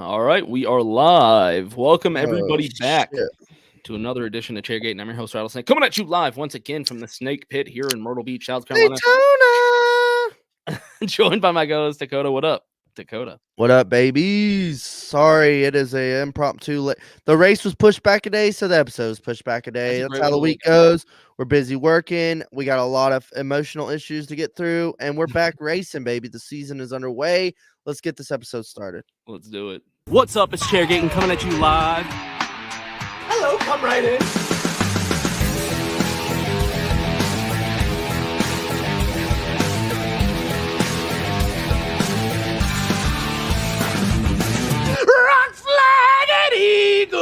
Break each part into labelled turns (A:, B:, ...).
A: All right, we are live. Welcome
B: Oh,
A: everybody back
B: shit.
A: to another edition of Chairgatin. I'm your host, Rattlesnake, coming at you live once again from the Snake Pit here in Myrtle Beach, South Carolina.
B: Daytona!
A: Joined by my co-host Dakota. What up, Dakota?
B: What up, babies? Sorry, it is a impromptu. The race was pushed back a day, so the episode was pushed back a day.
A: That's a
B: That's
A: great
B: how
A: way
B: the
A: to look
B: week
A: at it.
B: goes. We're busy working. We got a lot of emotional issues to get through, and we're back racing, baby. The season is underway. Let's get this episode started.
A: Let's do it. What's up? It's Chairgatin coming at you live.
C: Hello, come right in. Rock flag and eagle.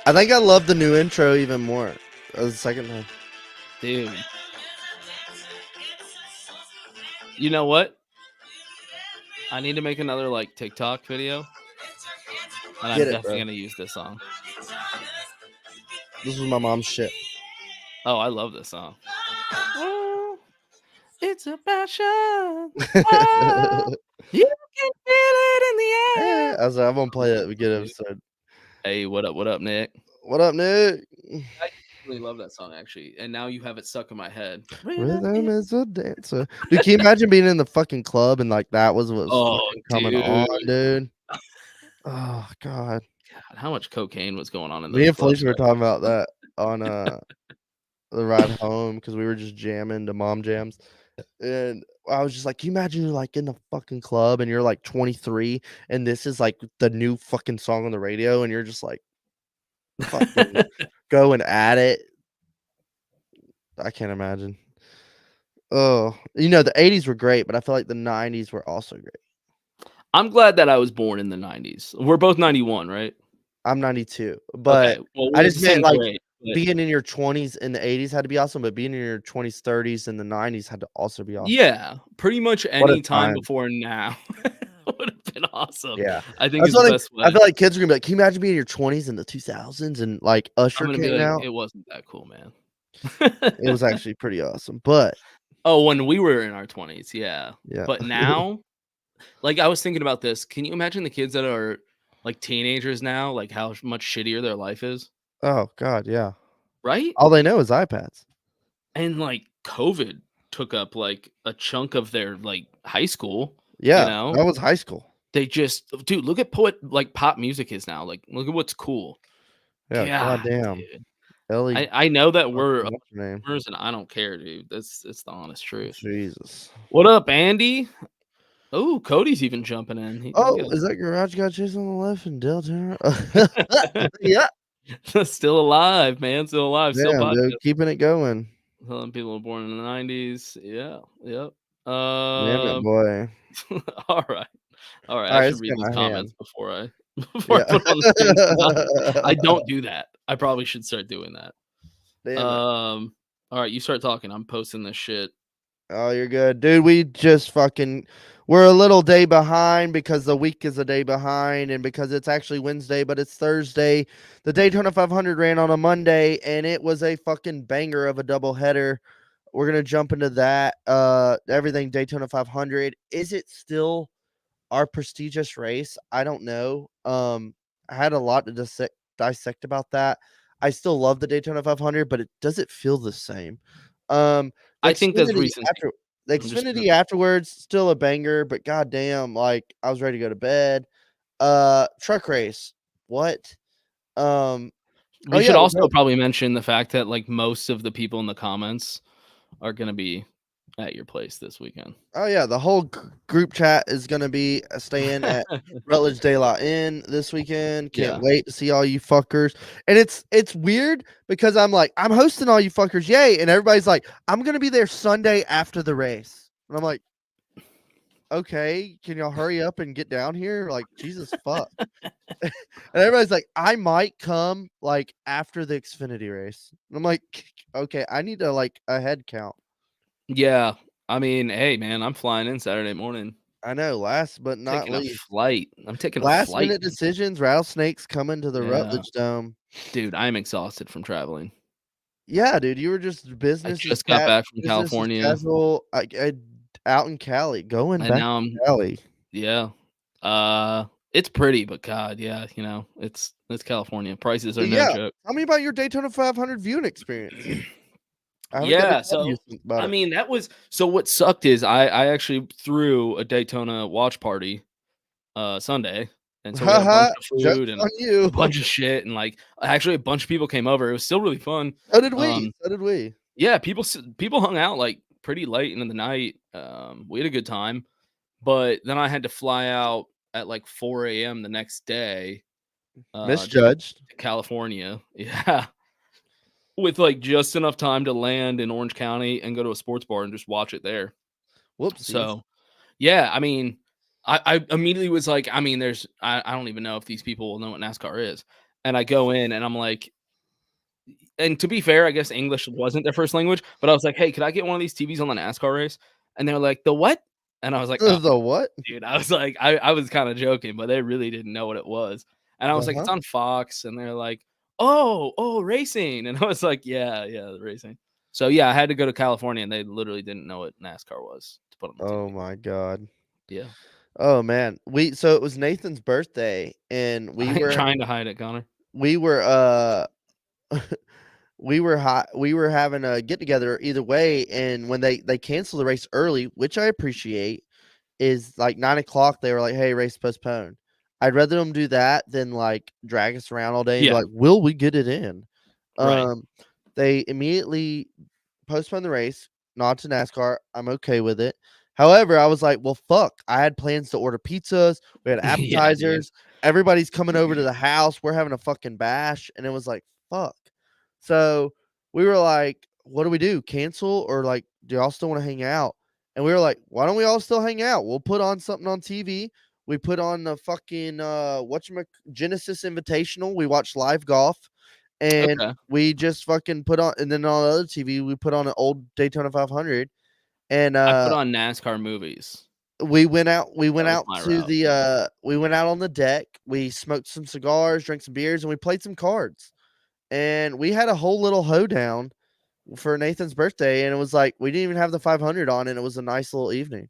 B: I think I love the new intro even more. The second time.
A: Dude. You know what? I need to make another like TikTok video. And I'm definitely going to use this song.
B: This was my mom's shit.
A: Oh, I love this song. Oh, it's a passion. Oh, you can feel it in the air.
B: I was like, I'm going to play it. We get episode.
A: Hey, what up, Nick?
B: What up, Nick?
A: I really love that song, actually. And now you have it stuck in my head.
B: Rhythm is a dancer. Dude, can you imagine being in the fucking club and like that was what was fucking coming on, dude? Oh, God.
A: How much cocaine was going on in
B: Me and
A: clubs?
B: Felicia were talking about that on the ride home because we were just jamming to mom jams. And I was just like, can you imagine you're like in the fucking club and you're like 23 and this is like the new fucking song on the radio and you're just like fucking going at it. I can't imagine. Oh, the 80s were great, but I feel like the 90s were also great.
A: I'm glad that I was born in the 90s. We're both 91, right?
B: I'm 92, but
A: okay. Well,
B: I just meant like
A: grade,
B: being in your 20s in the 80s had to be awesome, but being in your 20s, 30s in the 90s had to also be awesome.
A: Yeah, pretty much any time before now would have been awesome.
B: Yeah,
A: I think it's the best way.
B: I feel like kids are gonna be like, can you imagine being in your 20s in the 2000s and like Usher came out?
A: It wasn't that cool, man.
B: It was actually pretty awesome, but
A: when we were in our 20s, yeah. But now, like I was thinking about this. Can you imagine the kids that are like teenagers now, like how much shittier their life is?
B: Oh God, yeah.
A: Right?
B: All they know is iPads.
A: And like COVID took up like a chunk of their like high school.
B: Yeah, that was high school.
A: They just, dude, look at like pop music is now. Like, look at what's cool.
B: Yeah, goddamn.
A: Ellie, I know that we're gamers and I don't care, dude. It's the honest truth.
B: Jesus.
A: What up, Andy? Oh, Cody's even jumping in.
B: Is that Garage Guy Chase on the left and Daytona? Yeah.
A: Still alive, man. Still alive.
B: Damn, still dude, keeping it going.
A: Some people were born in the 90s. Yeah. Yep.
B: Damn it, boy.
A: All right. I should read these comments before I put on the I don't do that. I probably should start doing that. All right, you start talking. I'm posting this shit.
B: Oh, you're good, dude. We're a little day behind because the week is a day behind and because it's actually Wednesday, but it's Thursday. The Daytona 500 ran on a Monday and it was a fucking banger of a doubleheader. We're going to jump into that. Everything Daytona 500. Is it still our prestigious race? I don't know. I had a lot to dissect about that. I still love the Daytona 500, but does it feel the same?
A: I think that's recent.
B: The Xfinity afterwards, still a banger, but goddamn, like I was ready to go to bed. Truck race, what?
A: We should also probably mention the fact that like most of the people in the comments are gonna be at your place this weekend.
B: Oh yeah, the whole group chat is gonna be staying at Rutledge De La Inn this weekend. Can't wait to see all you fuckers. And it's weird because I'm like, I'm hosting all you fuckers, yay! And everybody's like, I'm gonna be there Sunday after the race, and I'm like, okay, can y'all hurry up and get down here? Like, Jesus fuck. And everybody's like, I might come like after the Xfinity race. And I'm like, okay, I need a head count.
A: Yeah. I mean, hey man, I'm flying in Saturday morning.
B: I know. Last but not
A: Taking a
B: least,
A: flight. I'm taking a
B: last
A: flight.
B: minute decisions. Rattlesnakes coming to the
A: Yeah.
B: Rutledge Dome.
A: Dude, I'm exhausted from traveling.
B: Yeah, dude, you were just
A: I
B: business
A: just got back from
B: business as
A: California,
B: casual. Out in Cali, going
A: and
B: back
A: now
B: to
A: I'm
B: Cali.
A: yeah. It's pretty, but God, yeah, it's California. Prices are no
B: Yeah,
A: joke.
B: tell me about your Daytona 500 viewing experience. I haven't got to
A: Yeah,
B: tell you
A: so
B: about
A: I
B: it.
A: mean, that was so what sucked is I actually threw a Daytona watch party Sunday, and so we had a bunch
B: Haha,
A: of
B: joke's
A: food and
B: on you.
A: a bunch of shit, and like actually a bunch of people came over. It was still really fun.
B: So did we.
A: Um,
B: So did we.
A: yeah, people hung out like pretty late into the night. We had a good time, but then I had to fly out at like 4 a.m. the next day to
B: Misjudged.
A: California. Yeah. With like just enough time to land in Orange County and go to a sports bar and just watch it there.
B: Whoopsies.
A: So, yeah, I mean, I immediately was like, I mean, I don't even know if these people will know what NASCAR is. And I go in and I'm like, and to be fair, I guess English wasn't their first language, but I was like, hey, could I get one of these TVs on the NASCAR race? And they're like, the what? And I was like, oh,
B: The what?
A: dude, I was like, I was kind of joking, but they really didn't know what it was. And I was like,
B: Uh-huh.
A: it's on Fox. And they're like, oh, racing. And I was like, yeah, the racing. So yeah, I had to go to California and they literally didn't know what NASCAR was to put on the
B: Oh
A: TV.
B: my god.
A: Yeah.
B: Oh man. So it was Nathan's birthday and
A: I ain't trying to hide it, Connor.
B: we were we were having a get together either way, and when they canceled the race early, which I appreciate, is like 9 o'clock. They were like, "Hey, race postponed." I'd rather them do that than like drag us around all day and be
A: Yeah.
B: like, "Will we get it in?"
A: Right.
B: They immediately postponed the race, not to NASCAR. I'm okay with it. However, I was like, well, fuck. I had plans to order pizzas. We had
A: Yeah, dude.
B: appetizers. Everybody's coming over to the house. We're having a fucking bash. And it was like, fuck. So we were like, what do we do? Cancel or like, do y'all still want to hang out? And we were like, why don't we all still hang out? We'll put on something on TV. We put on the fucking Genesis Invitational. We watched live golf. And
A: Okay.
B: we just fucking put on, and then on the other TV, we put on an old Daytona 500, and
A: I put on NASCAR movies.
B: we went out. We went
A: That was
B: out
A: my
B: to
A: route.
B: the. We went out on the deck. We smoked some cigars, drank some beers, and we played some cards. And we had a whole little hoedown for Nathan's birthday, and it was like we didn't even have the 500 on, and it was a nice little evening.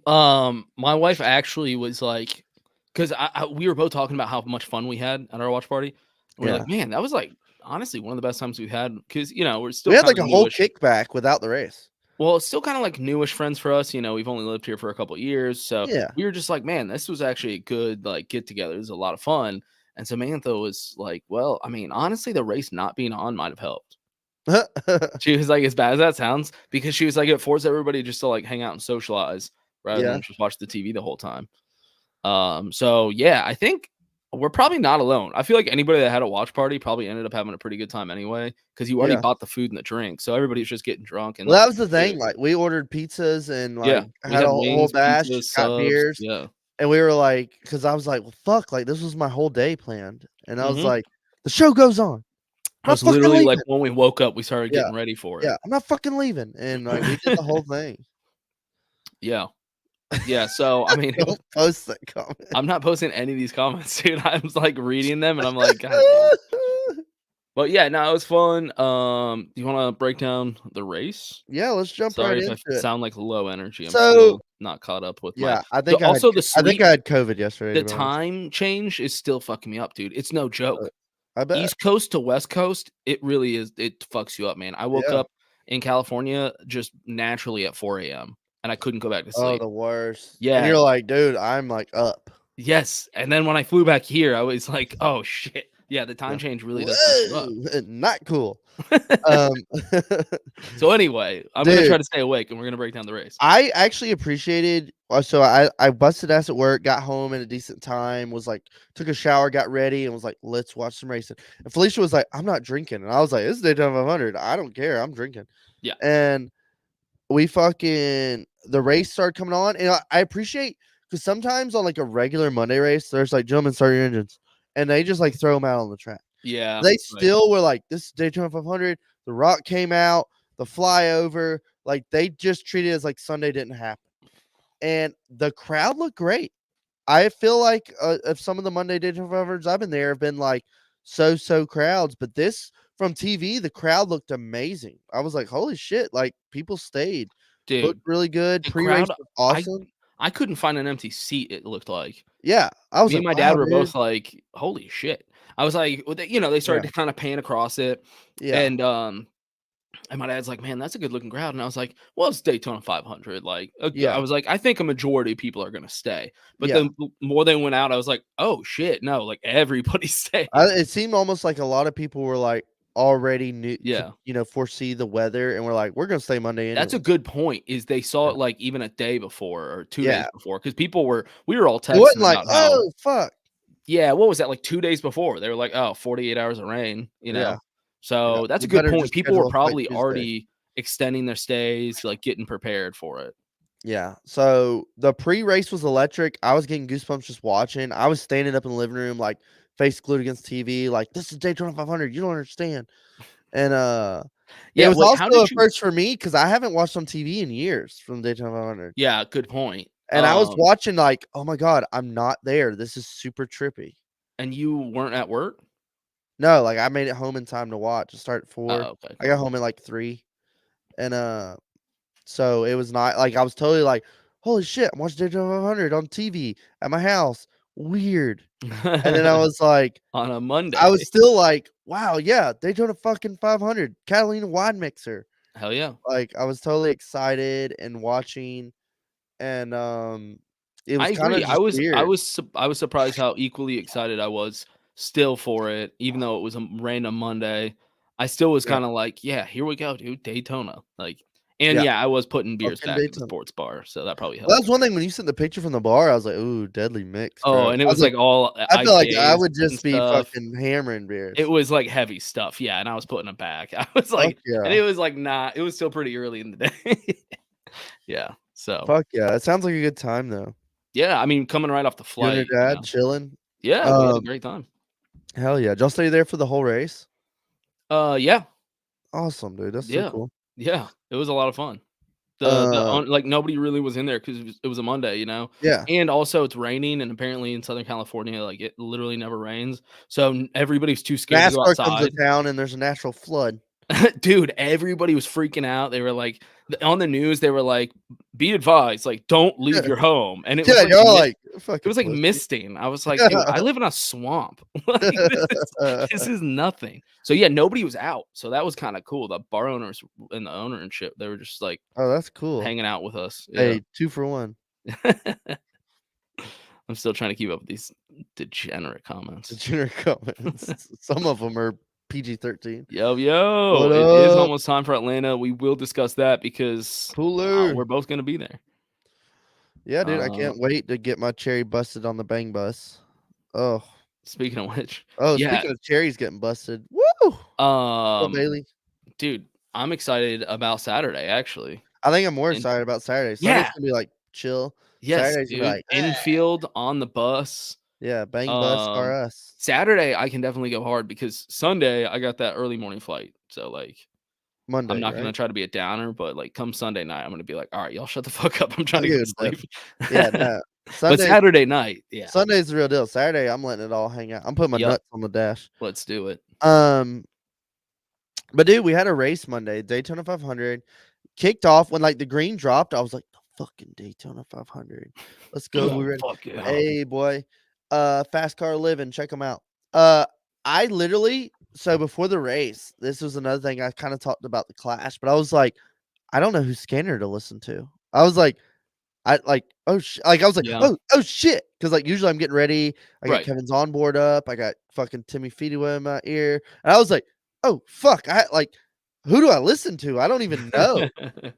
A: My wife actually was like, because we were both talking about how much fun we had at our watch party. And we were like, man, that was like honestly one of the best times we've had because we're still
B: we had like a
A: newish.
B: whole kickback without the race.
A: Well, it's still kind of like newish friends for us. We've only lived here for a couple of years, so we were just like, man, this was actually a good like get together. It was a lot of fun. And Samantha was like, well, I mean, honestly, the race not being on might have helped. She was like, as bad as that sounds, because she was like, it forced everybody just to like hang out and socialize rather than just watch the TV the whole time. So yeah, I think we're probably not alone. I feel like anybody that had a watch party probably ended up having a pretty good time anyway, because you already bought the food and the drink, so everybody's just getting drunk. And
B: well, that was the thing. Like, we ordered pizzas and like
A: we
B: had a
A: wings,
B: whole bash,
A: pizzas,
B: got
A: subs,
B: beers,
A: yeah.
B: and we were like, because I was like, well, fuck, like this was my whole day planned, and I was like, the show goes on.
A: I was literally like, when we woke up, we started getting ready for it.
B: Yeah, I'm not fucking leaving, and like we did the whole thing.
A: Yeah. Yeah, so I mean,
B: don't post that comment.
A: I'm not posting any of these comments, dude. I was like reading them, and I'm like, God damn. But yeah, no, it was fun. Do you want to break down the race?
B: Yeah, let's jump
A: Sorry
B: right
A: if
B: into
A: I
B: it.
A: sound like low energy. I'm
B: So
A: still not caught up with my.
B: I think
A: I
B: think I had COVID yesterday.
A: The time change is still fucking me up, dude. It's no joke.
B: I bet.
A: East Coast to West Coast, it really is. It fucks you up, man. I woke up in California just naturally at 4 a.m. and I couldn't go back to sleep.
B: Oh, the worst.
A: Yeah.
B: And you're like, dude, I'm like up.
A: Yes. And then when I flew back here, I was like, oh shit. Yeah, the time change really does fuck you up.
B: Not cool.
A: So anyway, I'm gonna try to stay awake, and we're gonna break down the race.
B: I actually appreciated. So I busted ass at work, got home at a decent time, was like, took a shower, got ready, and was like, let's watch some racing. And Felicia was like, I'm not drinking, and I was like, this is Daytona 500. I don't care. I'm drinking.
A: Yeah.
B: And we the race started coming on, and I appreciate, because sometimes on like a regular Monday race, there's like, gentlemen, start your engines, and they just like throw them out on the track.
A: Yeah.
B: They still were like, this is Daytona 500. The Rock came out, the flyover, like they just treated it as like Sunday didn't happen. and the crowd looked great. I feel like if some of the Monday Daytona 500s I've been there have been like so crowds, but this from TV, the crowd looked amazing. I was like, holy shit! Like people stayed,
A: Dude.
B: looked really good.
A: The
B: Pre-race
A: crowd,
B: was awesome.
A: I couldn't find an empty seat. It looked like.
B: Yeah, I was
A: Me and
B: like,
A: my dad
B: wow,
A: were
B: dude.
A: both like, "Holy shit!" I was like, they started to kind of pan across it,
B: Yeah,
A: and my dad's like, "Man, that's a good looking crowd." And I was like, "Well, it's Daytona 500." Like, I
B: yeah,
A: was like, "I think a majority of people are gonna stay." But
B: yeah.
A: then more they went out, I was like, "Oh shit, no!" Like everybody stayed.
B: It seemed almost like a lot of people were like already knew, could,
A: Yeah,
B: foresee the weather, and we're like, we're gonna stay Monday
A: that's a
B: anyways.
A: good point. Is they saw it like even a day before or 2 days
B: Yeah,
A: before because we were all
B: it wasn't
A: texting
B: like,
A: about how
B: oh fuck.
A: yeah, what was that, like 2 days before? They were like, "Oh, 48 hours of rain," you
B: Yeah,
A: know?
B: yeah.
A: So, that's
B: We
A: a good
B: better
A: point.
B: just
A: People were
B: schedule a flight
A: probably
B: Tuesday.
A: already extending their stays, like, getting prepared for it.
B: Yeah. So the pre-race was electric. I was getting goosebumps just watching. I was standing up in the living room, like face glued against TV, like this is Daytona 500. You don't understand. And it
A: Yeah,
B: was
A: wait, how
B: also a
A: did you
B: first for me because I haven't watched on TV in years from Daytona 500.
A: Yeah, good point.
B: And I was watching like, oh my god, I'm not there. This is super trippy.
A: And you weren't at work?
B: No, like I made it home in time to watch. It started at 4.
A: Oh, okay,
B: I got
A: cool.
B: home at like 3. And so it was not like I was totally like, holy shit, I'm watching Daytona 500 on TV at my house. Weird. And then I was like,
A: On a
B: I
A: Monday.
B: was still like, wow, yeah, Daytona fucking 500, Catalina wine mixer.
A: Hell yeah.
B: Like I was totally excited and watching, and it
A: I
B: was kind of
A: agree.
B: just weird.
A: I was surprised how equally excited I was still for it, even though it was a random Monday. I still was
B: Yeah,
A: kinda like, "Yeah, here we go, dude, Daytona." Like and
B: yeah,
A: yeah, I was putting beers
B: fucking
A: back in the
B: Daytona.
A: sports bar, so that probably
B: Well,
A: helped.
B: that's one thing when you sent the picture from the bar, I was like, "Ooh, deadly mix,
A: Oh,
B: bro."
A: and it
B: I was
A: was,
B: like,
A: like, all
B: I feel like I
A: IPAs
B: would
A: and
B: just be
A: stuff.
B: fucking hammering
A: It
B: beers.
A: was, like, heavy stuff, yeah, and I was putting it back. I was
B: Fuck
A: like and
B: yeah.
A: it was, like, not it was still pretty early in the day. Yeah, so
B: Fuck yeah. It sounds like a good time though.
A: yeah, I mean, coming right off the
B: You and your
A: flight,
B: dad chilling.
A: Yeah, we had a great time.
B: Hell yeah. Did y'all stay there for the whole race?
A: Yeah.
B: Awesome, dude. That's so
A: Yeah.
B: cool.
A: Yeah, it was a lot of fun. The
B: Um,
A: on like, nobody really was in there because it was a Monday,
B: yeah.
A: and also it's raining, and apparently in Southern California, like, it literally never rains, so n everybody's too scared to go
B: NASCAR comes to
A: outside.
B: town and there's a natural flood.
A: Dude, everybody was freaking out. They were like on the news, they were like, "Be advised, like, don't leave your home," and
B: Yeah, y'all like
A: it
B: fucking
A: was like
B: pussy.
A: misting. I was like, "Dude, I live in a swamp. Like, this is nothing." So, yeah, nobody was out, so that was kinda cool. The bar owners and the ownership, they were just, like,
B: Oh, that's cool.
A: hanging out with us. Yeah.
B: Hey, 2 for 1.
A: I'm still trying to keep up with these degenerate comments.
B: Degenerate comments. Some of them are PG-13.
A: Yo, yo,
B: What
A: it is
B: up?
A: almost time for Atlanta. We will discuss that because
B: Cooler.
A: we're both gonna be there.
B: Yeah, dude, I
A: Uh,
B: can't wait to get my cherry busted on the bang bus. Oh.
A: Speaking of which,
B: Oh,
A: yeah,
B: speaking of cherries getting busted. Woo! What up,
A: um,
B: Bailey?
A: dude, I'm excited about Saturday, actually.
B: I think I'm more
A: And
B: excited about Saturday. Sunday's
A: yeah,
B: gonna be like chill.
A: yes,
B: Saturday's gonna be
A: dude,
B: like,
A: infield on the bus.
B: yeah, bang bus
A: Um,
B: are us.
A: Saturday I can definitely go hard because Sunday I got that early morning flight, so like I'm
B: Monday,
A: not gonna
B: right?
A: try to be a downer, but, like, come Sunday night, I'm gonna be like, "Alright, y'all shut the fuck up, I'm trying
B: I'll
A: to go
B: give
A: to
B: it a
A: sleep."
B: def Yeah, no.
A: But
B: Sunday
A: Saturday night, yeah.
B: Sunday's the real deal. Saturday, I'm letting it all hang out. I'm putting my
A: Yep,
B: nuts on the dash.
A: let's do it.
B: Um, but dude, we had a race Monday, Daytona 500. Kicked off when like the green dropped. I was like, the fucking Daytona 500. Let's go. We ready.
A: Fuck yeah.
B: Hey boy. Fast Car Living, check them out. I literally so before the race, this was another thing I kind of talked about the Clash, but I was like, I don't know who Scanner to listen to. I was like, I was like,
A: Yeah,
B: oh shit, because like usually I'm getting ready. I got
A: right.
B: Kevin's onboard up. I got fucking Timmy Feedaway in my ear, and I was like, oh fuck, I like, who do I listen to? I don't even know.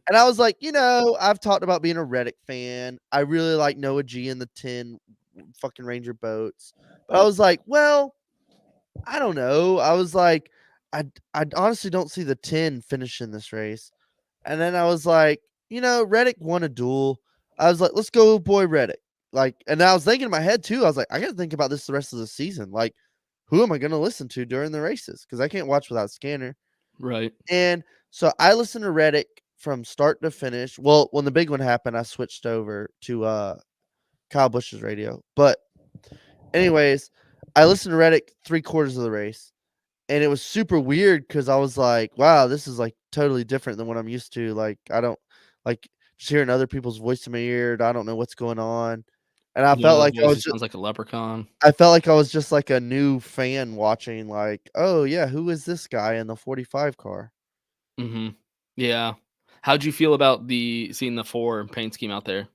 B: And I was like, I've talked about being a Reddick fan. I really like Noah G and the 10 fucking Ranger boats, but I was like, well, I don't know. I was like, I honestly don't see the 10 finishing this race. And then I was like, Reddick won a duel. I was like, let's go, boy, Reddick. Like, and I was thinking in my head too. I was like, I got to think about this the rest of the season. Like, who am I going to listen to during the races? Because I can't watch without Scanner.
A: Right.
B: And so I listened to Reddick. from start to finish. Well, when the big one happened, I switched over to Kyle Busch's radio. But anyways, I listened to Reddick 3/4 of the race, and it was super weird because I was like, wow, this is like totally different than what I'm used to. Like, I don't like just hearing other people's voice in my ear. I don't know what's going on. And I
A: One
B: felt
A: of
B: like
A: those voices sounds like a leprechaun.
B: I felt like I was just like a new fan watching, like, oh yeah, who is this guy in the 45 car?
A: Mm-hmm. Yeah. How'd you feel about seeing the 4 paint scheme out there?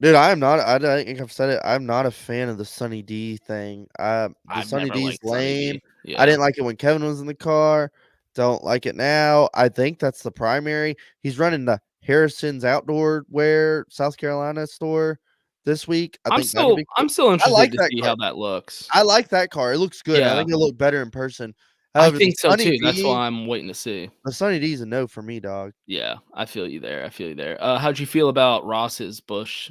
B: Dude, I am not. I think I've said it. I'm not a fan of the Sunny D thing. The
A: I've
B: Sunny
A: never
B: D is
A: liked Sunny
B: lame.
A: D.
B: I
A: Yeah.
B: didn't like it when Kevin was in the car. Don't like it now. I think that's the primary. He's running the Harrison's Outdoor Wear South Carolina store this week. I think that'll be cool.
A: I'm still
B: I like
A: interested to
B: that
A: see
B: car.
A: how that looks.
B: I like that car. It looks good. I
A: Yeah.
B: think it'll look better in person.
A: I
B: However,
A: think so too. That's why I'm waiting to see.
B: the Sunny D is a no for me, dog.
A: Yeah, I feel you there. How'd you feel about Ross's Busch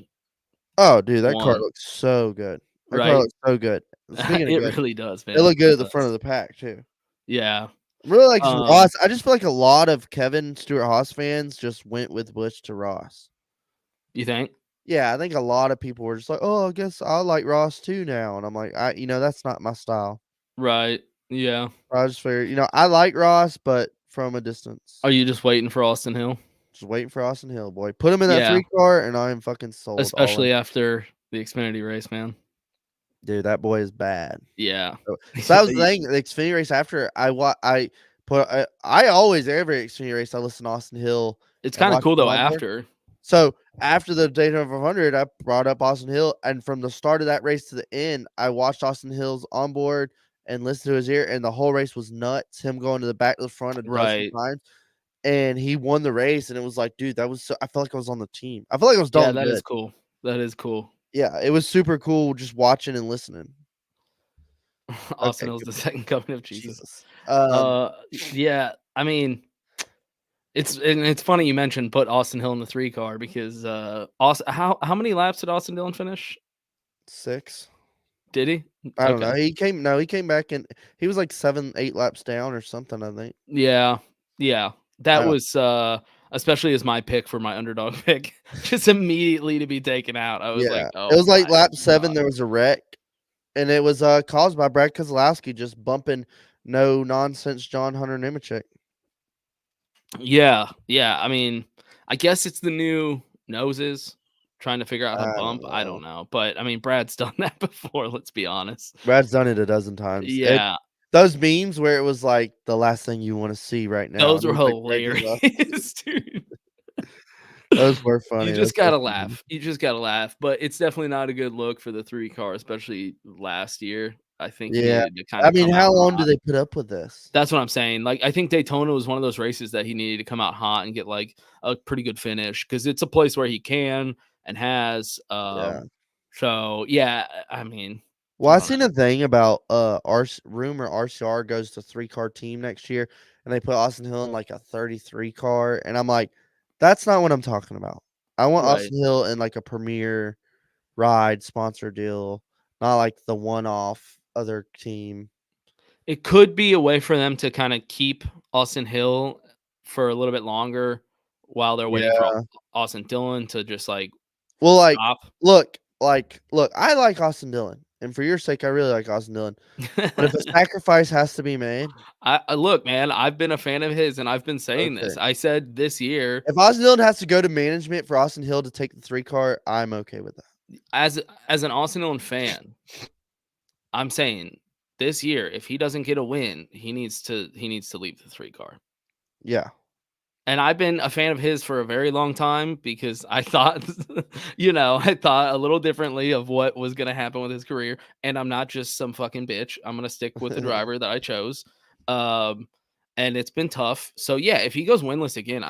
B: Oh, dude, that car
A: 1?
B: looks so good. That car
A: Right?
B: looks so good. Speaking of
A: It
B: good,
A: really does, man.
B: it looked good
A: It
B: at the front
A: does.
B: of the pack too.
A: Yeah.
B: Really like
A: Um,
B: Ross. I just feel like a lot of Kevin Stewart Haas fans just went with Busch to Ross.
A: You think?
B: Yeah, I think a lot of people were just like, "Oh, I guess I like Ross too now," and I'm like, that's not my style.
A: Right. Yeah.
B: I just figured, I like Ross, but from a distance.
A: Are you just waiting for Austin Hill?
B: Just waiting for Austin Hill, boy. Put him in that
A: Yeah.
B: 3 car, and I am fucking sold.
A: Especially after the Xfinity race, man.
B: Dude, that boy is bad.
A: Yeah.
B: So that was the thing. The Xfinity race after I always every Xfinity race I listen to Austin Hill.
A: It's
B: and
A: kind of
B: watch
A: cool
B: him
A: though
B: on board.
A: after.
B: So after the Daytona 500, I brought up Austin Hill, and from the start of that race to the end, I watched Austin Hill's onboard and listened to his ear, and the whole race was nuts. Him going to the back to the front a dozen times, and he won the race, and it was like, dude, that was I felt like I was on the team. I felt like I was
A: Yeah,
B: done.
A: that
B: good.
A: is cool. That is cool.
B: Yeah, it was super cool just watching and listening.
A: Austin Hill's the second coming of Jesus. Yeah, I mean, it's funny you mentioned put Austin Hill in the 3 car because how many laps did Austin Dillon finish?
B: 6.
A: Did he?
B: I don't know. He came back and he was like 7-8 laps down or something, I think.
A: Yeah. That was especially as my pick for my underdog pick, just immediately to be taken out. I was like, oh,
B: it was like lap 7,
A: God.
B: there was a wreck, and it was caused by Brad Keselowski just bumping no nonsense John Hunter Nemechek.
A: Yeah. I mean, I guess it's the new noses trying to figure out how to bump. I don't know. But I mean, Brad's done that before, let's be honest.
B: Brad's done it a dozen times.
A: Yeah.
B: Those memes where it was like the last thing you want to see right now.
A: Those were hilarious, dude.
B: Those were funny.
A: You just gotta laugh. But it's definitely not a good look for the 3 car, especially last year. I think
B: I mean, how long do they put up with this?
A: That's what I'm saying. Like, I think Daytona was one of those races that he needed to come out hot and get like a pretty good finish because it's a place where he can and has. So yeah, I mean.
B: Well, I seen a thing about rumor RCR goes to 3-car team next year, and they put Austin Hill in like a 33 car, and I'm like, that's not what I'm talking about. I want Austin Hill in like a premier ride sponsor deal, not like the one-off other team.
A: It could be a way for them to kind of keep Austin Hill for a little bit longer while they're waiting for Austin Dillon to just like stop.
B: Look, I like Austin Dillon. And for your sake, I really like Austin Dillon. But if a sacrifice has to be made,
A: I look, man, I've been a fan of his, and I've been saying this. I said this year,
B: if Austin Dillon has to go to management for Austin Hill to take the 3 car, I'm okay with that.
A: As an Austin Dillon fan, I'm saying this year, if he doesn't get a win, he needs to leave the 3 car.
B: Yeah.
A: And I've been a fan of his for a very long time because I thought, I thought a little differently of what was going to happen with his career. And I'm not just some fucking bitch. I'm going to stick with the driver that I chose. And it's been tough. So, yeah, if he goes winless again,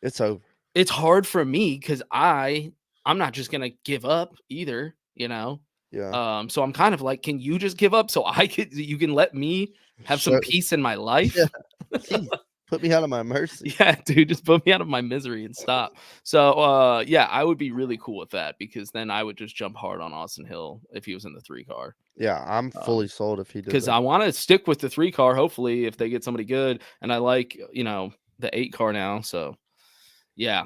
B: it's over.
A: It's hard for me because I'm not just going to give up either,
B: Yeah.
A: So I'm kind of like, can you just give up so you can let me have some peace in my life?
B: Yeah. Put me out of my mercy.
A: Yeah, dude, just put me out of my misery and stop. So, I would be really cool with that because then I would just jump hard on Austin Hill if he was in the 3 car.
B: Yeah, I'm fully sold if he does.
A: Because I want to stick with the 3 car, hopefully, if they get somebody good. And I like, the 8 car now. So, Yeah.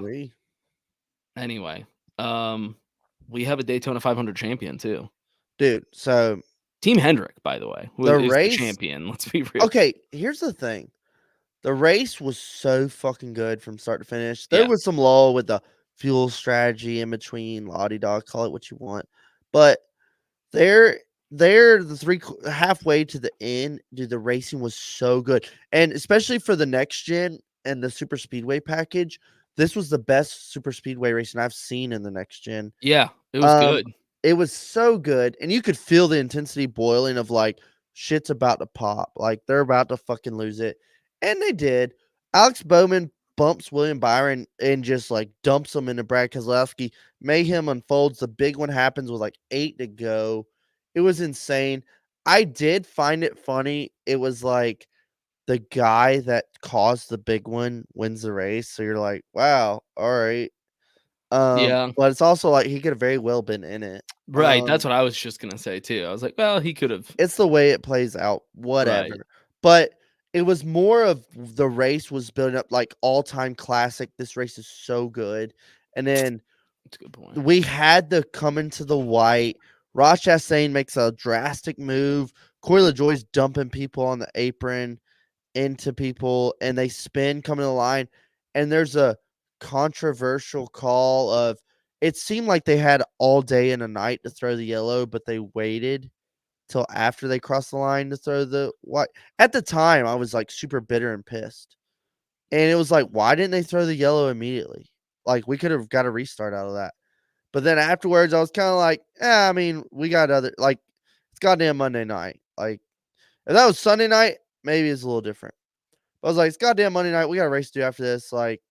A: Anyway, we have a Daytona 500 champion too.
B: Dude, so
A: Team Hendrick, by the way, is the champion. Let's be real.
B: Okay, here's the thing. The race was so fucking good from start to finish. There was some lull with the fuel strategy in between, la-di-da, call it what you want. But they're halfway to the end, dude, the racing was so good. And especially for the next gen and the super speedway package, this was the best super speedway racing I've seen in the next gen.
A: Yeah, it was good.
B: It was so good. And you could feel the intensity boiling of like shit's about to pop. Like they're about to fucking lose it. And they did. Alex Bowman bumps William Byron and just like dumps him into Brad Keselowski. Mayhem unfolds. The big one happens with like 8 to go. It was insane. I did find it funny. It was like the guy that caused the big one wins the race. So you're like, wow, all right.
A: Yeah.
B: But it's also like he could have very well been in it.
A: Right. That's what I was just gonna say too. I was like, well, he could have.
B: It's the way it plays out, whatever.
A: Right.
B: But it was more of the race was building up like all-time classic. This race is so good. And then
A: that's a good point.
B: We had the come into the white. Ross Chastain makes a drastic move. Corey LaJoie's dumping people on the apron into people, and they spin coming to the line. And there's a controversial call of it seemed like they had all day and a night to throw the yellow, but they waited till after they crossed the line to throw the white. At the time, I was like super bitter and pissed. And it was like, why didn't they throw the yellow immediately? Like we could have got a restart out of that. But then afterwards, I was kind of like, I mean, we got other like it's goddamn Monday night. Like if that was Sunday night, maybe it's a little different. But I was like, it's goddamn Monday night. We got a race to do after this. Like,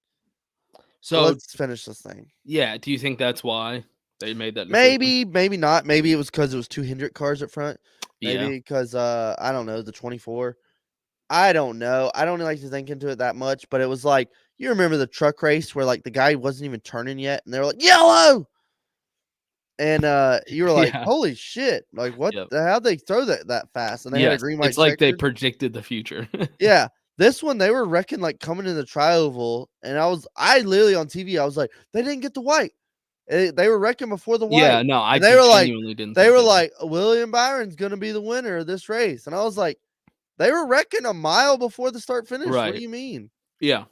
B: so let's finish this thing.
A: Yeah. Do you think that's why they made that decision?
B: Maybe not. Maybe it was because it was 2 Hendrick cars up front. Maybe because I don't know, the 24. I don't know. I don't like to think into it that much, but it was like you remember the truck race where like the guy wasn't even turning yet, and they were like yellow, and you were like, holy shit! Like what? How'd they throw that fast? And they had a green white.
A: It's like they predicted the future.
B: Yeah. This one they were wrecking like coming in the tri-oval, and I literally on TV I was like, they didn't get the white. They were wrecking before the white.
A: Yeah, no,
B: they were like, William Byron's gonna be the winner of this race, and I was like, they were wrecking a mile before the start finish.
A: Right.
B: What do you mean?
A: Yeah.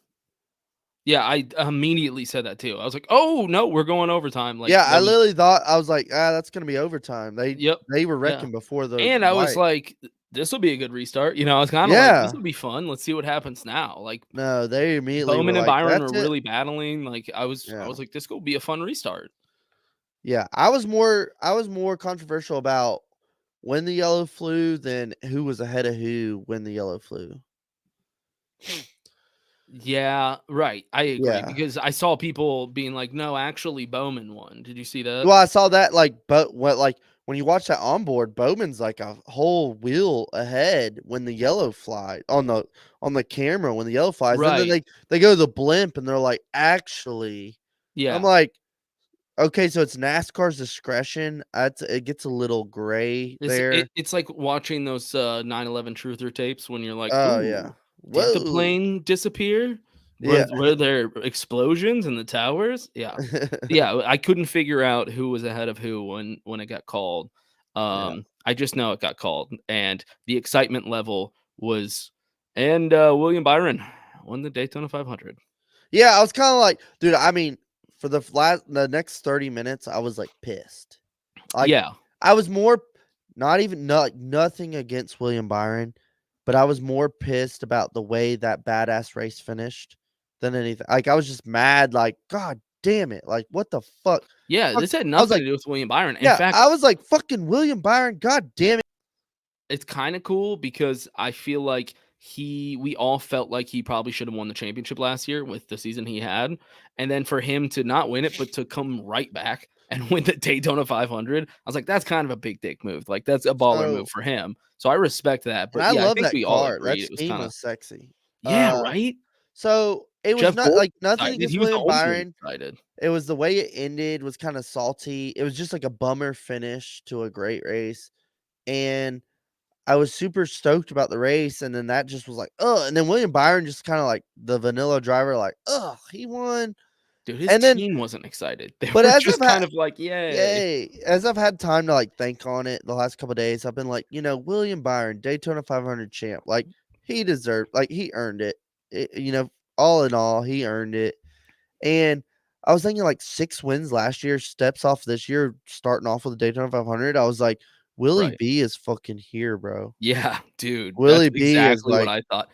A: Yeah, I immediately said that too. I was like, "Oh no, we're going overtime!" Like,
B: yeah, I literally thought I was like, that's gonna be overtime. They were wrecking before the
A: and I was like, this will be a good restart. You know, I was kind of like, this will be fun. Let's see what happens now. Like,
B: no, they immediately
A: Bowman and
B: like,
A: Byron were really battling. Like, I was like, this will be a fun restart.
B: Yeah, I was more controversial about when the yellow flew than who was ahead of who when the yellow flew.
A: Yeah, right. I agree because I saw people being like, "No, actually, Bowman won." Did you see that?
B: Well, I saw that but when you watch that onboard, Bowman's like a whole wheel ahead when the yellow flies on the camera when the yellow flies. Right. And then they go to the blimp and they're like, actually, I'm like, okay, so it's NASCAR's discretion. It gets a little gray there.
A: It's like watching those 9/11 truther tapes when you're like,
B: oh yeah.
A: Did the plane disappear? Were there explosions in the towers? Yeah. Yeah, I couldn't figure out who was ahead of who when it got called. I just know it got called, and the excitement level was and William Byron won the Daytona 500.
B: Yeah, I was kind of like, dude, I mean, for the next 30 minutes, I was like pissed. Like, I was more nothing against William Byron. But I was more pissed about the way that badass race finished than anything. Like, I was just mad. Like, God damn it. Like, what the fuck?
A: Yeah, this had nothing to do with William Byron.
B: In fact, I was like, fucking William Byron. God damn it.
A: It's kind of cool because I feel like we all felt like he probably should have won the championship last year with the season he had. And then for him to not win it, but to come right back and win the Daytona 500, I was like, that's kind of a big dick move. Like, that's a baller move for him. So I respect that. But
B: I love
A: I think
B: that
A: we
B: car.
A: all agreed
B: That
A: it was
B: scheme
A: kind of
B: sexy.
A: Yeah, right.
B: So it was not like nothing against William Byron.
A: Excited.
B: It was the way it ended was kind of salty. It was just like a bummer finish to a great race. And I was super stoked about the race, and then that just was like, and then William Byron just kind of like the vanilla driver, like, he won.
A: Dude, his team wasn't excited. They
B: but
A: were
B: as
A: just
B: I've had,
A: kind of like, yay.
B: as I've had yay, as I've had time to like think on it the last couple of days, I've been like, William Byron, Daytona 500 champ, like he deserved, like he earned it. All in all, he earned it. And I was thinking like 6 wins last year, steps off this year, starting off with the Daytona 500. I was like, Willie
A: Right.
B: B is fucking here, bro.
A: Yeah, dude. That's
B: Willie B is
A: exactly what
B: like,
A: I thought.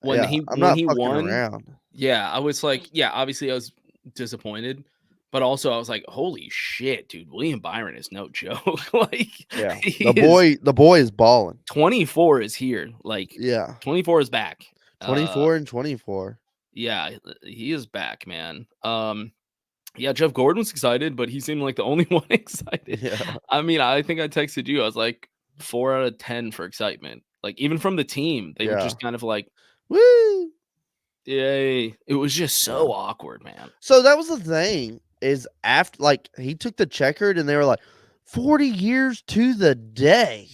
A: When
B: yeah,
A: he
B: I'm
A: when
B: not
A: he
B: fucking
A: won,
B: around.
A: yeah, I was like, yeah, obviously I was disappointed, but also I was like, holy shit, dude, William Byron is no joke. Like
B: Yeah,
A: he is
B: the boy is balling.
A: 24 is here. Like
B: Yeah,
A: 24 is back.
B: 24 and 24.
A: Yeah, he is back, man. Yeah, Jeff Gordon was excited, but he seemed like the only one excited.
B: Yeah,
A: I mean, I think I texted you. I was like 4 out of 10 for excitement. Like even from the team, they were
B: yeah.
A: just kind of like,
B: Woo!
A: yay. It was just so awkward, man.
B: So that was the thing is after like he took the checkered and they were like 40 years to the day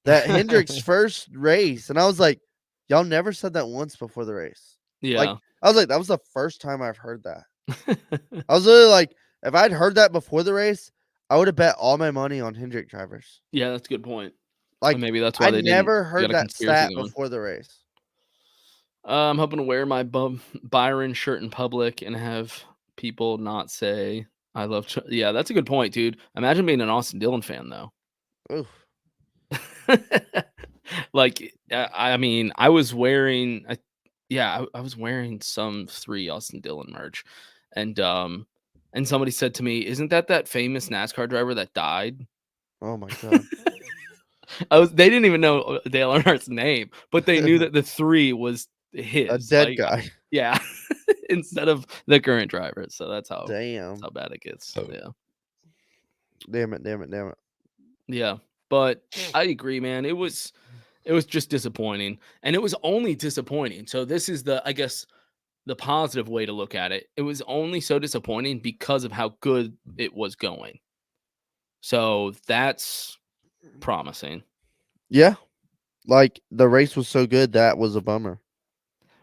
B: that Hendrick's first race. And I was like, y'all never said that once before the race. Like
A: Yeah.
B: I was like, that was the first time I've heard that. I was literally like, if I'd heard that before the race, I would have bet all my money on Hendrick drivers.
A: Yeah, that's a good point.
B: Like
A: Maybe that's why
B: I
A: they
B: never
A: didn't
B: heard
A: got a
B: that
A: conspiracy
B: stat
A: going.
B: before the race.
A: I'm hoping to wear my Byron shirt in public and have people not say I love. Yeah, that's a good point, dude. Imagine being an Austin Dillon fan, though.
B: Oof.
A: Like, I mean, I was wearing, I was wearing some 3 Austin Dillon merch, and somebody said to me, "Isn't that famous NASCAR driver that died?"
B: Oh my god.
A: They didn't even know Dale Earnhardt's name, but they knew that the 3 was his.
B: A dead
A: Like,
B: guy.
A: yeah, instead of the current driver. So that's how bad it gets. Yeah.
B: Damn it.
A: Yeah. But I agree, man. It was just disappointing. And it was only disappointing. So this is I guess the positive way to look at it. It was only so disappointing because of how good it was going. So that's promising.
B: Yeah. Like the race was so good that was a bummer.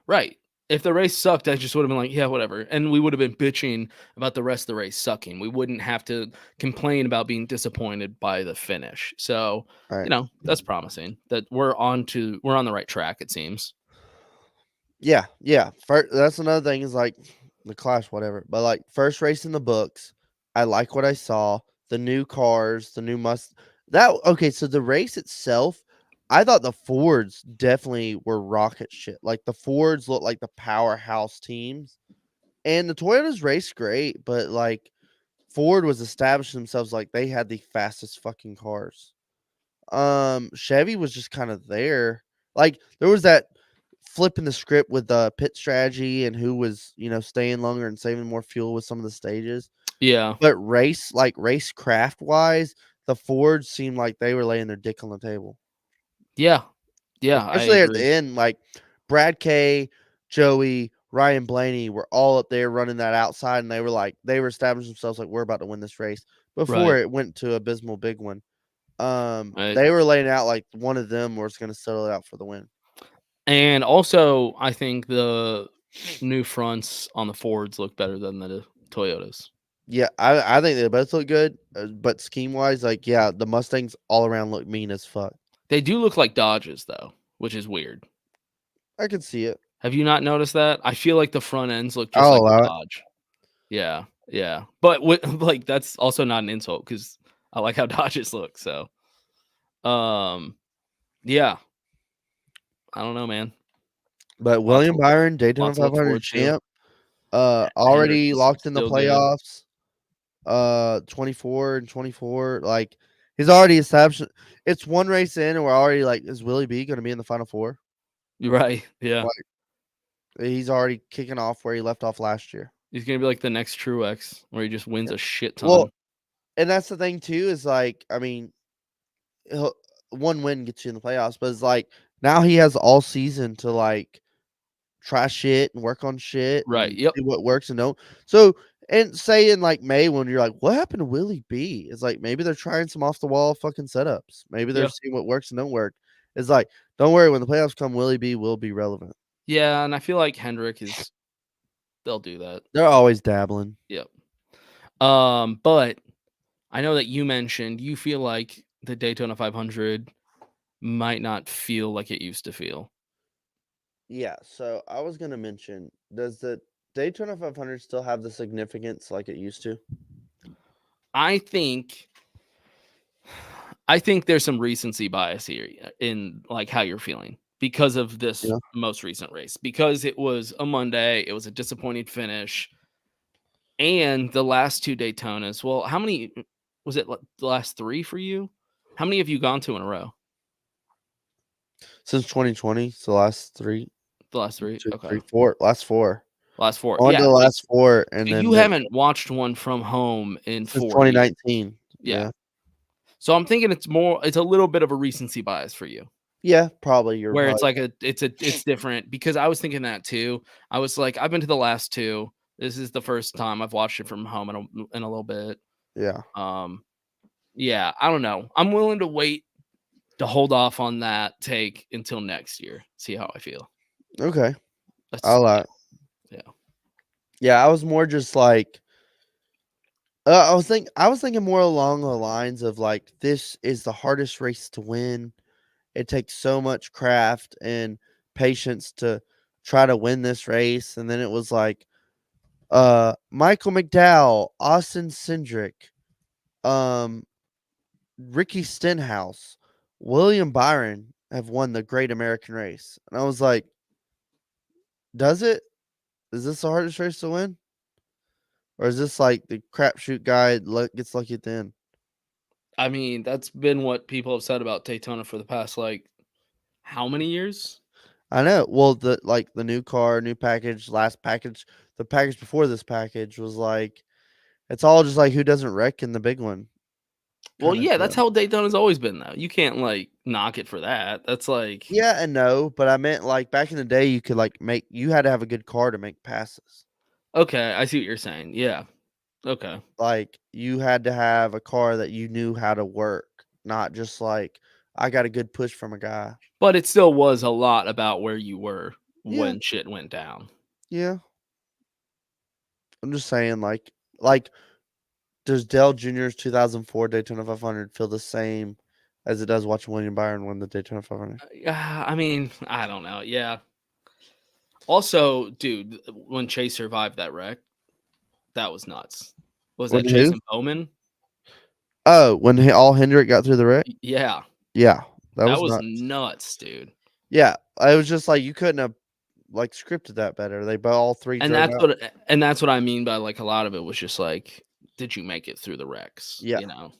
A: Right. If the race sucked, I just would have been like, yeah, whatever. And we would have been bitching about the rest of the race sucking. We wouldn't have to complain about being disappointed by the finish. So,
B: Right.
A: That's promising that we're on the right track, it seems.
B: Yeah. That's another thing is like the Clash, whatever. But like first race in the books, I like what I saw. The new cars, the new okay, so the race itself, I thought the Fords definitely were rocket shit. Like the Fords looked like the powerhouse teams. And the Toyotas raced great, but like Ford was establishing themselves like they had the fastest fucking cars. Chevy was just kind of there. Like there was that flipping the script with the pit strategy and who was, staying longer and saving more fuel with some of the stages.
A: Yeah.
B: But racecraft wise, the Fords seemed like they were laying their dick on the table.
A: Yeah. Yeah.
B: Especially at the end, like Brad K, Joey, Ryan Blaney were all up there running that outside, and they were establishing themselves like we're about to win this race before it went to abysmal big one. They were laying out like one of them was going to settle it out for the win.
A: And also, I think the new fronts on the Fords look better than the Toyotas.
B: Yeah, I think they both look good, but scheme wise, like the Mustangs all around look mean as fuck.
A: They do look like Dodges though, which is weird.
B: I can see it.
A: Have you not noticed that? I feel like the front ends look just like a Dodge. Yeah, yeah. But like that's also not an insult because I like how Dodges look. So, yeah. I don't know, man.
B: But William Byron, Daytona 500 champ, already locked in the playoffs. 24 and 24. Like he's already established. It's one race in, and we're already like, is Willie B going to be in the Final Four?
A: You're right. Yeah.
B: Like, he's already kicking off where he left off last year.
A: He's going to be like the next Truex, where he just wins a shit ton.
B: Well, and that's the thing too. Is like, I mean, one win gets you in the playoffs, but it's like now he has all season to like try shit and work on shit.
A: Right. Yep.
B: See what works and don't. So. And say in like May when you're like, what happened to Willie B? It's like maybe they're trying some off the wall fucking setups. Maybe they're seeing what works and don't work. It's like, don't worry, when the playoffs come, Willie B will be relevant.
A: Yeah, and I feel like Hendrick is they'll do that.
B: They're always dabbling.
A: Yep. But I know that you mentioned you feel like the Daytona 500 might not feel like it used to feel.
B: Yeah, so I was gonna mention, does the Daytona 500 still have the significance like it used to?
A: I think there's some recency bias here in like how you're feeling because of this
B: Yeah.
A: most recent race. Because it was a Monday, it was a disappointing finish. And the last 2 Daytonas, well, how many was it the last 3 for you? How many have you gone to in a row?
B: Since 2020, it's the last 3,
A: The last 3?
B: 2,
A: Okay.
B: 3, 4, last 4.
A: Last 4.
B: On
A: Yeah.
B: the last 4, and
A: So
B: then
A: you haven't watched one from home in
B: since
A: 4 years.
B: 2019.
A: Yeah.
B: Yeah.
A: So I'm thinking it's a little bit of a recency bias for you.
B: Yeah, probably. You're
A: Where
B: probably
A: it's like it's different because I was thinking that too. I was like, I've been to the last 2. This is the first time I've watched it from home in a little bit.
B: yeah.
A: Yeah, I don't know. I'm willing to wait to hold off on that take until next year. See how I feel.
B: Okay.
A: That's
B: I like.
A: yeah.
B: Yeah, I was more just like I was thinking more along the lines of like this is the hardest race to win. It takes so much craft and patience to try to win this race. And then it was like Michael McDowell, Austin Cindric, um, Ricky Stenhouse, William Byron have won the Great American Race. And I was like, does it? Is this the hardest race to win? Or is this like the crapshoot guy gets lucky at the end?
A: I mean, that's been what people have said about Daytona for the past like how many years?
B: I know. Well, the new car, new package, last package, the package before this package was like it's all just like who doesn't wreck in the big one.
A: Well,
B: Kinda
A: yeah, that's
B: deal.
A: how Daytona's always been though. You can't like knock it for that. That's like
B: Yeah and no, but I meant like back in the day you could like you had to have a good car to make passes.
A: okay, I see what you're saying. Yeah. Okay.
B: Like you had to have a car that you knew how to work, not just like I got a good push from a guy.
A: But it still was a lot about where you were
B: Yeah,
A: when shit went down.
B: yeah. I'm just saying like does Dale Jr.'s 2004 Daytona 500 feel the same as it does watching William Byron win the Daytona 500?
A: Yeah, I mean, I don't know. Yeah. Also, dude, when Chase survived that wreck, that was nuts. Was
B: When
A: that Chase
B: who?
A: and Bowman?
B: Oh, when all Hendrick got through the wreck?
A: Yeah.
B: Yeah, that
A: That
B: was
A: was
B: nuts.
A: nuts, dude.
B: Yeah, I was just like you couldn't have like scripted that better. They all 3
A: And
B: drove out.
A: that's what I mean by like a lot of it was just like, did you make it through the wrecks?
B: Yeah.
A: You know?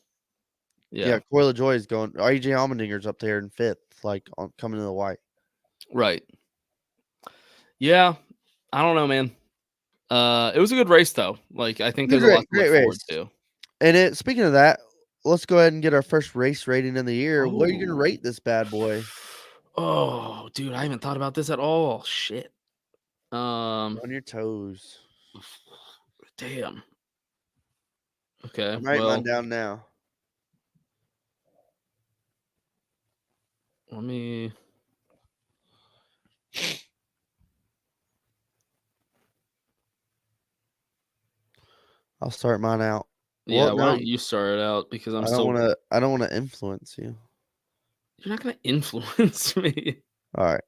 B: Yeah,
A: Yeah.
B: Corey LaJoy is going. AJ Allmendinger's up there in 5th, like coming to the white.
A: Right. Yeah. I don't know, man. It was a good race though. Like I think there's a lot to look forward to.
B: And speaking of that, let's go ahead and get our first race rating of the year. What are you gonna
A: Oh.
B: rate this bad boy?
A: Oh, dude, I haven't thought about this at all. Shit.
B: On your toes.
A: Damn. Okay.
B: I'm writing mine down now.
A: Let me.
B: I'll start mine out.
A: Yeah,
B: Well,
A: why
B: no,
A: don't you start it out because I'm
B: I
A: still.
B: don't wanna influence you.
A: You're not gonna influence me.
B: All right.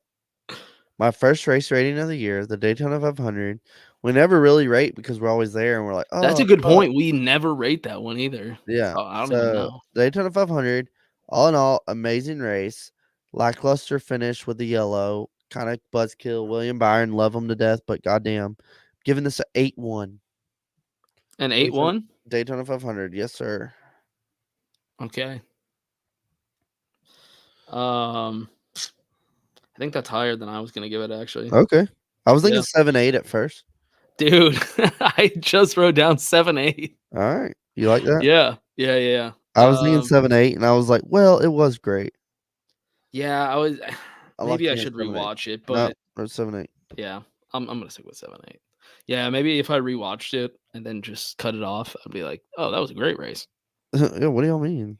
B: My first race rating of the year, the Daytona 500. We never really rate because we're always there and we're like,
A: That's a
B: oh,
A: good
B: fuck.
A: point. We never rate that one either.
B: Yeah.
A: So I don't even
B: So
A: know.
B: Daytona 500, all in all, amazing race. Lackluster finish with the yellow. Kind of buzzkill. William Byron, love him to death, but goddamn. Giving this a 8-1.
A: An 8-1?
B: Daytona 500, yes, sir.
A: Okay. I think that's higher than I was gonna give it actually.
B: Okay. I was thinking 7-8 at first.
A: Dude, I just wrote down 7-8.
B: All right. You like that?
A: Yeah. Yeah.
B: I was thinking 7-8, and I was like, well, it was great.
A: Yeah, I was maybe I
B: at
A: should
B: 7-8.
A: rewatch it,
B: No,
A: but
B: or 7-8.
A: yeah, I'm gonna stick with 7-8. Yeah, maybe if I rewatched it and then just cut it off, I'd be like, oh, that was a great race.
B: Yeah, what do y'all mean?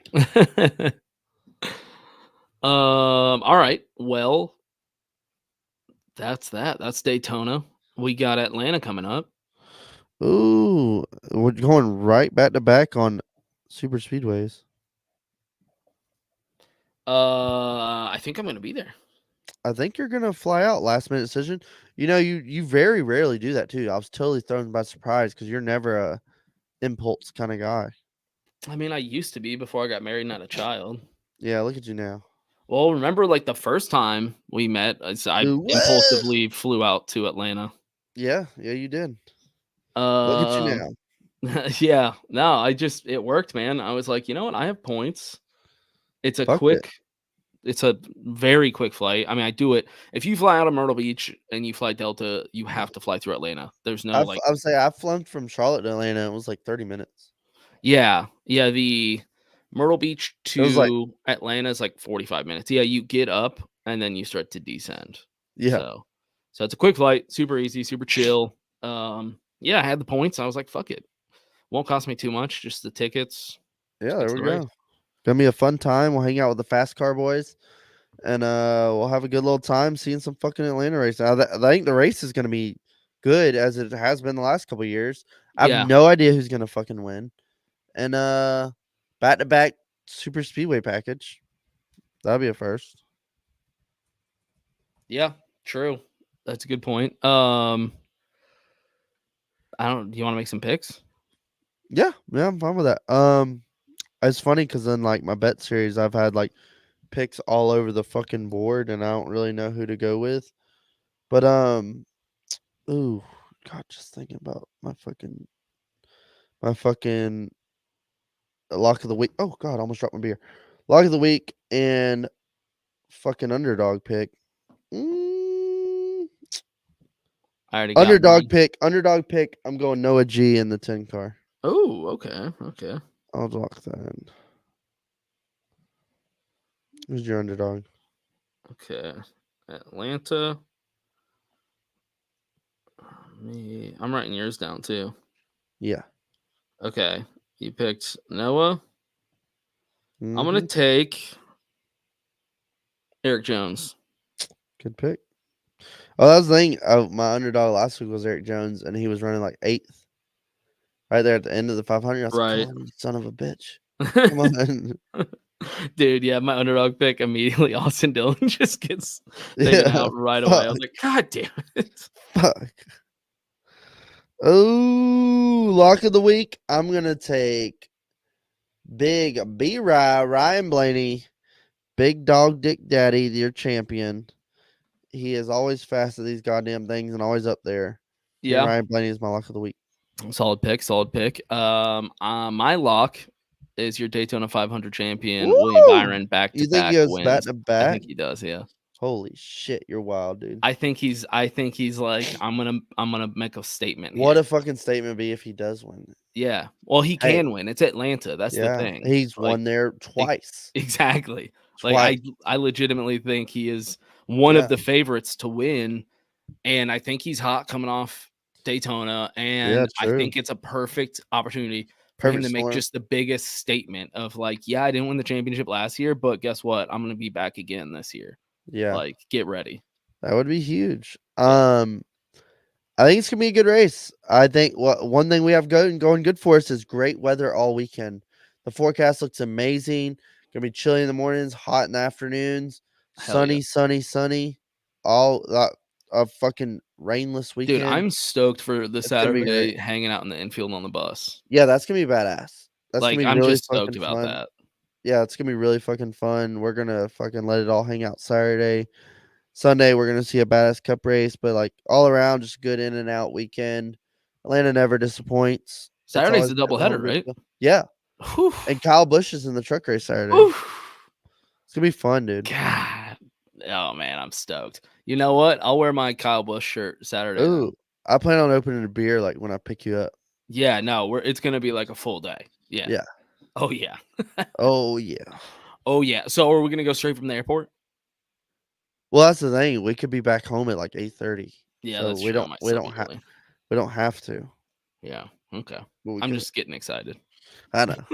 A: All right. Well, that's that. That's Daytona. We got Atlanta coming up.
B: Ooh, we're going right back to back on super speedways.
A: I think I'm gonna be there.
B: I think you're gonna fly out last minute decision. You know, you very rarely do that too. I was totally thrown by surprise because you're never a impulse kind of guy.
A: I mean, I used to be before I got married and had a child.
B: Yeah, look at you now.
A: Well, remember, like the first time we met, I impulsively flew out to Atlanta.
B: Yeah, you did. Look at you now.
A: Yeah, no, it worked, man. I was like, you know what? I have points. It's a
B: Fuck
A: quick, it's a very quick flight. I mean, I do it. If you fly out of Myrtle Beach and you fly Delta, you have to fly through Atlanta. There's no
B: I would say I've flown from Charlotte to Atlanta. It was like 30 minutes.
A: Yeah. The Myrtle Beach to Atlanta is like 45 minutes. Yeah, you get up and then you start to descend.
B: Yeah.
A: So it's a quick flight, super easy, super chill. Yeah, I had the points. I was like, fuck it. Won't cost me too much, just the tickets.
B: Yeah, there we go. Gonna be a fun time. We'll hang out with the fast car boys, and we'll have a good little time seeing some fucking Atlanta race. Now, I think the race is gonna be good as it has been the last couple of years. I have no idea who's gonna fucking win, and back to back super speedway package. That'll be a first.
A: Yeah, true. That's a good point. Do you want to make some picks?
B: Yeah, I'm fine with that. It's funny because then like my bet series, I've had like picks all over the fucking board, and I don't really know who to go with. But ooh, God, just thinking about my fucking lock of the week. Oh God, I almost dropped my beer. Lock of the week and fucking underdog pick.
A: I already got
B: underdog pick. Underdog pick. I'm going Noah G in the 10 car.
A: Oh, okay.
B: I'll lock that in. Who's your underdog?
A: Okay. Atlanta. I'm writing yours down too.
B: Yeah.
A: Okay. You picked Noah. I'm going to take Eric Jones.
B: Good pick. Oh, that was the thing. My underdog last week was Eric Jones, and he was running like 8th. Right there at the end of the 500. I was like, oh, you son of a bitch. Come on.
A: Dude, yeah, my underdog pick immediately, Austin Dillon just gets taken out right away. I was like, God damn it.
B: Fuck. Oh, lock of the week. I'm going to take Big Ryan Blaney, Big Dog Dick Daddy, your champion. He is always fast at these goddamn things and always up there.
A: Yeah.
B: Ryan Blaney is my lock of the week.
A: Solid pick. My lock is your Daytona 500 champion, William Byron, back to back.
B: You think he goes back to back?
A: I think he does, yeah.
B: Holy shit, you're wild, dude.
A: I think he's like, I'm gonna make a statement.
B: What a fucking statement be if he does win.
A: Yeah. Well, he can win. It's Atlanta. That's the thing.
B: He's won there twice.
A: Exactly. Like I legitimately think he is one of the favorites to win. And I think he's hot coming off Daytona. And I think it's a perfect opportunity for him to make just the biggest statement of like, yeah, I didn't win the championship last year, but guess what? I'm gonna be back again this year.
B: Yeah.
A: Like, get ready.
B: That would be huge. I think it's gonna be a good race. I think one thing we have going good for us is great weather all weekend. The forecast looks amazing. Gonna be chilly in the mornings, hot in the afternoons, sunny. All a fucking rainless weekend.
A: Dude, I'm stoked for the Saturday hanging out in the infield on the bus.
B: Yeah, that's gonna be badass. That's
A: like,
B: gonna be
A: I'm
B: really
A: just stoked about
B: fun.
A: that.
B: Yeah, it's gonna be really fucking fun. We're gonna fucking let it all hang out Saturday. Sunday, we're gonna see a badass cup race, but like all around, just good in and out weekend. Atlanta never disappoints.
A: Saturday's a doubleheader, right?
B: Yeah.
A: Whew.
B: And Kyle Busch is in the truck race Saturday.
A: Whew.
B: It's gonna be fun, dude.
A: God. Oh man, I'm stoked. You know what? I'll wear my Kyle Busch shirt Saturday.
B: Ooh, I plan on opening a beer like when I pick you up.
A: Yeah, no, it's gonna be like a full day. Yeah.
B: Yeah.
A: Oh yeah.
B: Oh yeah.
A: Oh yeah. So are we gonna go straight from the airport?
B: Well, that's the thing. We could be back home at like 8:30.
A: Yeah,
B: so
A: that's
B: we
A: true.
B: We don't have to.
A: Yeah. Okay. I'm just getting excited.
B: I know.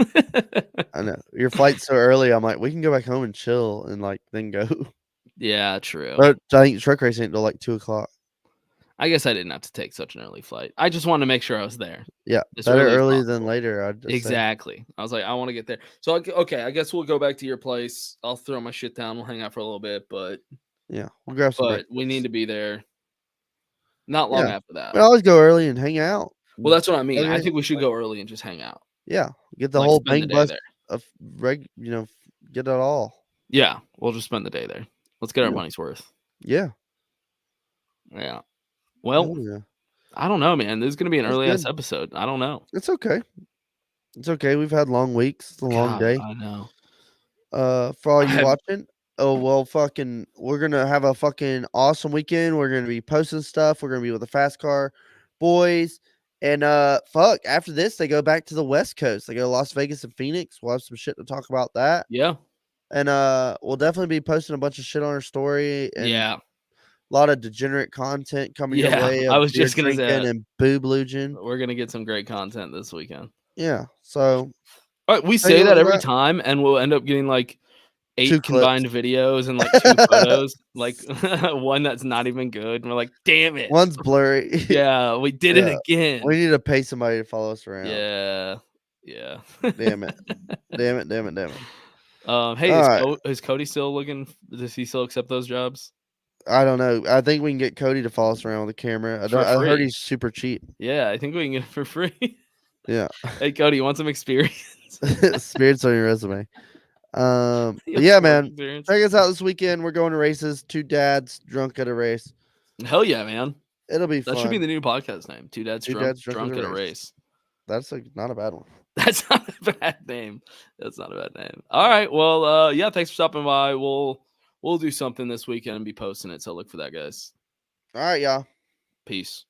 B: I know. Your flight's so early. I'm like, we can go back home and chill and like then go.
A: Yeah, true.
B: But I think truck race ain't till like 2:00.
A: I guess I didn't have to take such an early flight. I just wanted to make sure I was there.
B: Yeah, better early than later. I'd just
A: exactly.
B: Say.
A: I was like, I want to get there. So okay, I guess we'll go back to your place. I'll throw my shit down. We'll hang out for a little bit, but
B: yeah, we'll grab some.
A: But we need to be there. Not long after that.
B: We always go early and hang out.
A: Well, that's what I mean. I think we should go early and just hang out.
B: Yeah, get the whole bang bus of get it all.
A: Yeah, we'll just spend the day there. Let's get our money's worth.
B: Yeah.
A: Yeah. Well, I don't know, man. This is gonna be an early ass episode. I don't know.
B: It's okay. It's okay. We've had long weeks. It's a long day.
A: I know.
B: For all you watching, fucking, we're gonna have a fucking awesome weekend. We're gonna be posting stuff. We're gonna be with the Fast Car Boys. And after this, they go back to the West Coast. They go to Las Vegas and Phoenix. We'll have some shit to talk about that.
A: Yeah.
B: And we'll definitely be posting a bunch of shit on our story. And
A: yeah.
B: A lot of degenerate content coming your way.
A: I was just gonna say
B: and boob-luging.
A: We're gonna get some great content this weekend.
B: Yeah. So
A: we say that every time, and we'll end up getting like 8 combined videos and like 2 photos, like one that's not even good. And we're like, damn it.
B: One's blurry.
A: Yeah, we did it again.
B: We need to pay somebody to follow us around.
A: Yeah. Yeah.
B: Damn it. Damn it. Damn it. Damn it.
A: Hey, is Cody still looking? Does he still accept those jobs?
B: I don't know. I think we can get Cody to follow us around with a camera. I heard he's super cheap.
A: Yeah, I think we can get it for free.
B: Yeah.
A: Hey, Cody, you want some experience?
B: Experience on your resume. Yeah, man. Check us out this weekend. We're going to races. 2 dads drunk at a race.
A: Hell yeah, man.
B: It'll be fun.
A: That should be the new podcast name. 2 dads drunk at a race.
B: That's not a bad one.
A: That's not a bad name. That's not a bad name. All right. Well, yeah, thanks for stopping by. We'll do something this weekend and be posting it. So look for that, guys.
B: All right, y'all.
A: Peace.